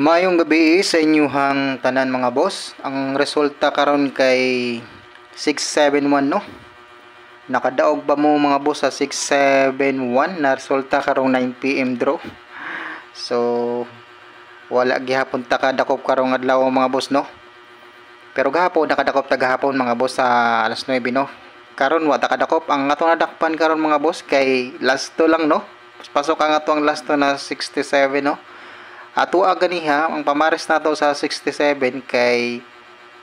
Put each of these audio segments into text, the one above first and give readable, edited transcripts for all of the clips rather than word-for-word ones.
Maayong gabi sa inyuhang tanan mga boss. Ang resulta karon kay 671 no. Nakadaog ba mo mga boss sa 671 na resulta karong 9 PM draw. So wala gihapon ta kadakop karong adlaw mga boss no. Pero gahapon nakadakop ta gahapon mga boss sa alas 9 no. Karon wa ta kadakop ang atong nadakpan karon mga boss kay last to lang no. Pasok ang atong last to na 67 no. Ato ganiha ang pamares nato sa 67 kay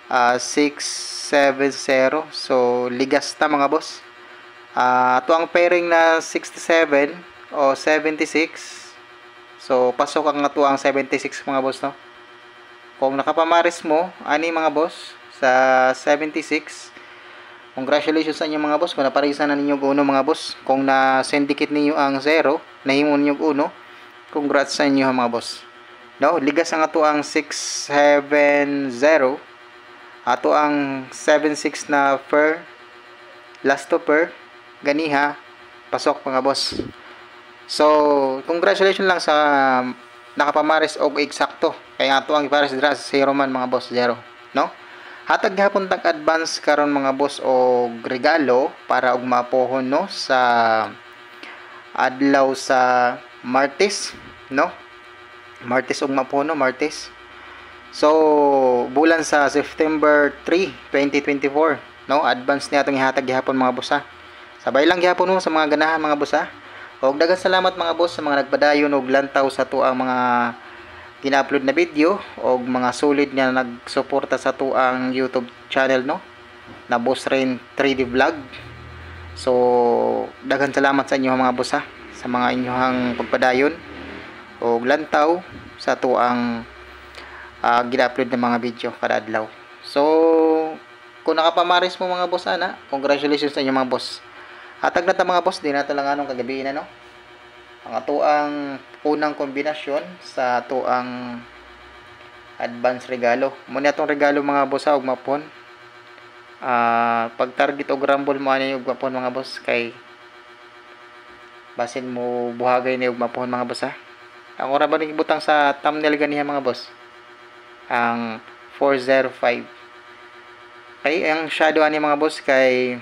670. So ligas ta mga boss. Ato ang pairing na 67 o 76. So pasok ang ato ang 76 mga boss no. Kung nakapamares mo ani mga boss sa 76, congratulations sa inyo mga boss kung naparisa na ninyo uno mga boss. Kung na syndicate ninyo ang 0, nahimo ninyo uno, congrats sa inyo mga boss. No, ligas ang ato ang 670, ato ang 76 na per last to per ganiha pasok mga boss. So congratulations lang sa nakapamares og eksakto kay ato ang ipares dira sa 0 man mga boss, 0 no. Hatag gihapon tag advance karon mga boss og regalo para og mapohon no sa adlaw sa Martes no. Martes ug mapuno Martes. So bulan sa September 3, 2024 no, advance ni atong ihatag gihapon mga boss ha. Sabay lang gihapon mo sa mga ganahan mga boss ha. Og daghang salamat mga boss sa mga nagpadayon og lantaw sa tuang mga gina-upload na video og mga solid nga nagsuporta sa tuang YouTube channel no, na Boss Rain 3D Vlog. So daghang salamat sa inyo mga boss ha, sa mga inyohang pagpadayon o lantaw sa tuang gina-upload ng mga video kada adlaw. So kung nakapamaris mo mga boss ana, congratulations sa inyo mga boss. Hatag na ta mga boss, di na to lang anong kagabi na no. Ang atuang unang kombinasyon sa atuang advance regalo. Muna atong regalo mga boss og mapon. Pag target og rumble mo ani og mapon mga boss kay basin mo buhagay ni og mapon mga boss ha. Ang ora ba ning ibutang sa thumbnail ganiha mga boss? Ang 405. Kay ang shadow ani mga boss kay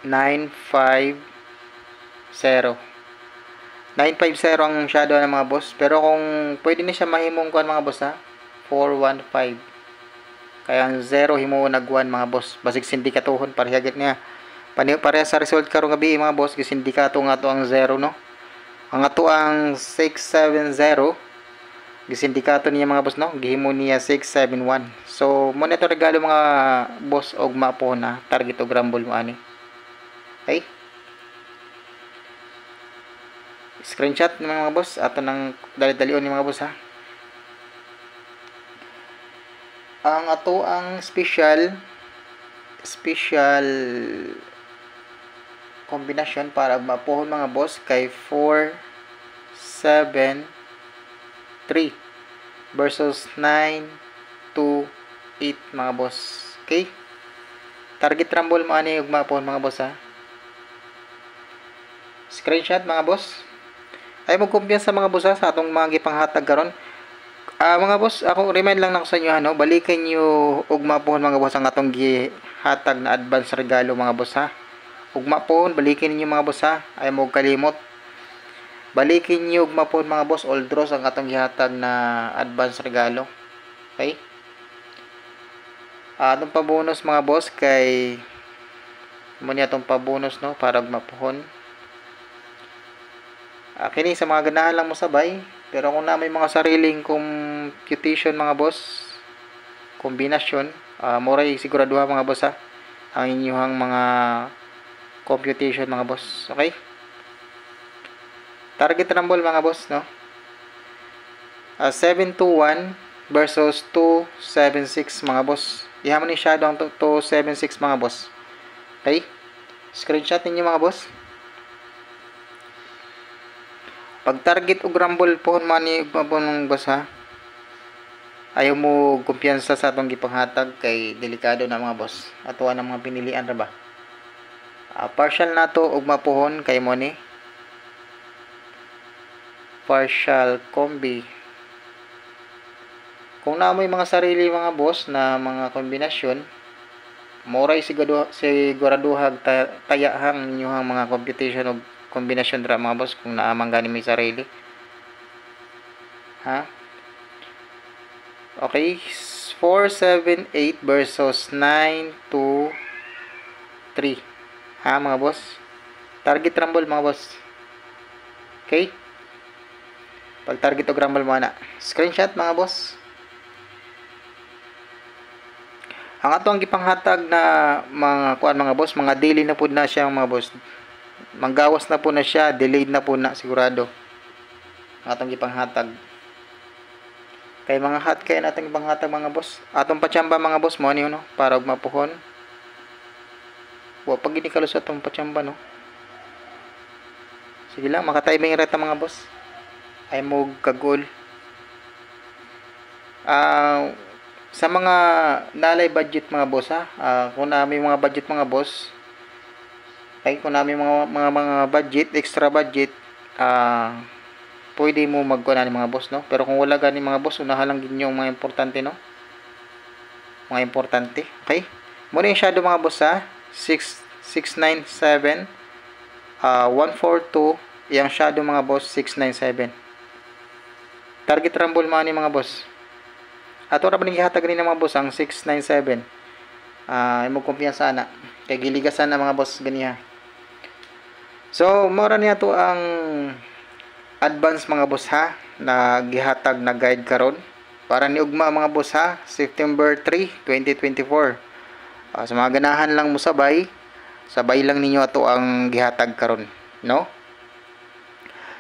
950. 950 ang shadow ng mga boss. Pero kung pwede ni siya mahimong kuan mga boss ha, 415. Kaya ang 0 himo nag 1 mga boss. Basig sindikatuhon pareha gid niya. Pareha sa result karong gabi mga boss, gisindikato nga to ang 0 no. Ang ato ang 670 gisindikato niya mga boss no, gihimo niya 671. So mo na to regalo mga boss og mapo na target og rumble mo ani. Okay? Screenshot ng mga boss ato nang dali-dalion ni mga boss ha. Ang ato ang special kombinasyon para mapuhon mga boss kay 4, 7, 3 versus 9, 2, 8 mga boss. Okay? Target rumble mo ani ug mapuhon mga boss ha. Screenshot mga boss. Ay mo kumpiyansa mga boss ha, sa atong mga gipanghatag karon. Mga boss, ako remind lang nako sa inyo ano, balikan niyo ug mapuhon mga boss ang atong gihatag na advance regalo mga boss ha. Ugma po, balikin ninyo mga boss ha. Ay mo kalimot. Balikin niyo ugma po mga boss, all draws ang atong gihatag na advance regalo. Okay? Atong pabonus mga boss kay muna atong pabonus no para mapuhon. Kini sa mga ganahan lang mo sabay. Pero kung na may mga sariling computation mga boss, kombinasyon, moray siguraduha mga boss ha, ang inyong mga computation mga boss. Okay? Target rumble mga boss no. 721 versus 276 mga boss. Ihamon ni shadow ang 276 mga boss. Okay? Screenshot ninyo mga boss. Pag target og rumble pohon man ni ng boss ha. Ayaw mo kumpiyansa sa atong gipanghatag kay delikado na mga boss. Atuan ang mga pinilian ra ba. Partial nato og mapuhon kay mo ni partial combi Kung naamoy mga sarili mga boss na mga kombinasyon, moray siguraduhag tayahang inyong mga computation o kombinasyon dra mga boss kung naamang gani may sarili. Ha? Okay, 4, 7, 8 versus 9, 2, 3. Ha mga boss? Target rumble mga boss. Okay? Pag target o rumble mo na. Screenshot mga boss. Ang atong gipanghatag na mga boss, mga daily na po na siya mga boss. Manggawas na po na siya, delayed na po na sigurado. Ang atong gipanghatag. Kay mga hot kay natong gipanghatag mga boss. Atong patsamba mga boss mo no para og mapuhon. Wa pag gini kalusot atong patsamba no. Sige lang, maka-timing rata mga boss. Ay mo kagol. Sa mga nalay budget mga boss ha, kung namin mga budget mga boss, ay kung namin mga budget, extra budget, pwede mo magkuha na mga boss no. Pero kung wala gani mga boss, unahan lang din yung mga importante no. Mga importante, okay? Muna yung shadow mga boss ha, 697, 142, yung shadow mga boss 697. Target rumble money mga boss. Ato ra baning gihatag ni mga boss ang 697. Imo kumpiyansa na. Kay giligasan na mga boss ganiha. So, mora niya to ang advance mga boss ha na gihatag na guide karon para ni ugma mga boss ha, September 3, 2024. Sa mga ganahan lang mo sabay lang ninyo ato ang gihatag karon, no?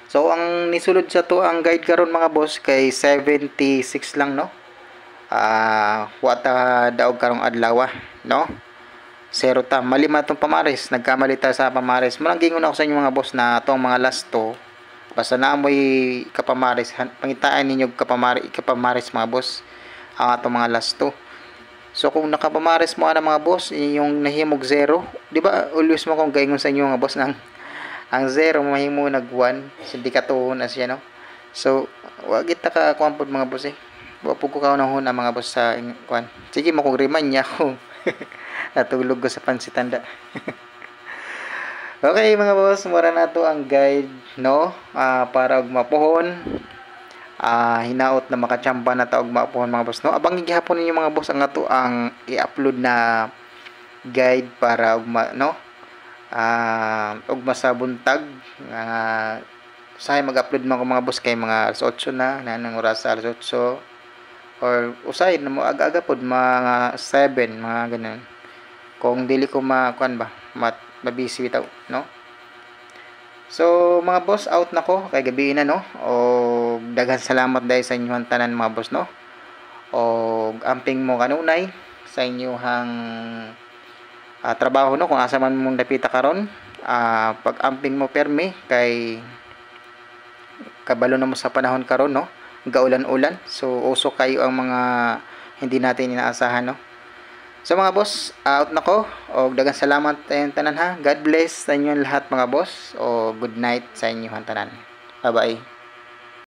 So, ang nisulod sa to ang guide karon mga boss kay 76 lang no. Wata daog karong adlaw no. Zero ta malima tong pamares, nagkamali ta sa pamares. Mulang gingon ako sa inyo mga boss na atong mga last to basta na amoy kapamares, pangitaan ninyo kapamares mga boss ang atong mga last to. So kung nakapamares mo ana mga boss yung nahimog zero, di ba always mo kung gaingon sa inyo mga boss nang ang zero mahimo nag 1 hindi ka tuon na siya no. So wag kita ka kuampod mga boss Wapog ko kaunahon ang mga boss sa kwan. Sige mo kung remind niya ako. Natulog ko sa pansitanda. Okay mga boss, mura na to ang guide no. Para og mapuhon. Hinaot na makachamba na ta og mapuhon mga boss no. Abang gihapon ninyo mga boss ang ato ang i-upload na guide para og no. Og masabuntag usahay mag-upload mga boss kay mga alas 8 na nanang oras sa alas 8 or usay na mo aga-aga pod mga 7 mga ganun kung dili ko makuan ba mabisi bitaw no. So mga boss, out na ko kay gabi na no. O daghan salamat dahil sa inyong tanan mga boss no. O amping mo kanunay sa inyong trabaho no kung asa man mong dapita karon. Pag amping mo permi kay kabalo na mo sa panahon karon no. Gaulan-ulan. So uso kayo ang mga hindi natin inaasahan no. So mga boss, out na ko. O daghang salamat tayong tanan ha. God bless sa inyo lahat mga boss. O good night sa inyo tanan. Bye bye.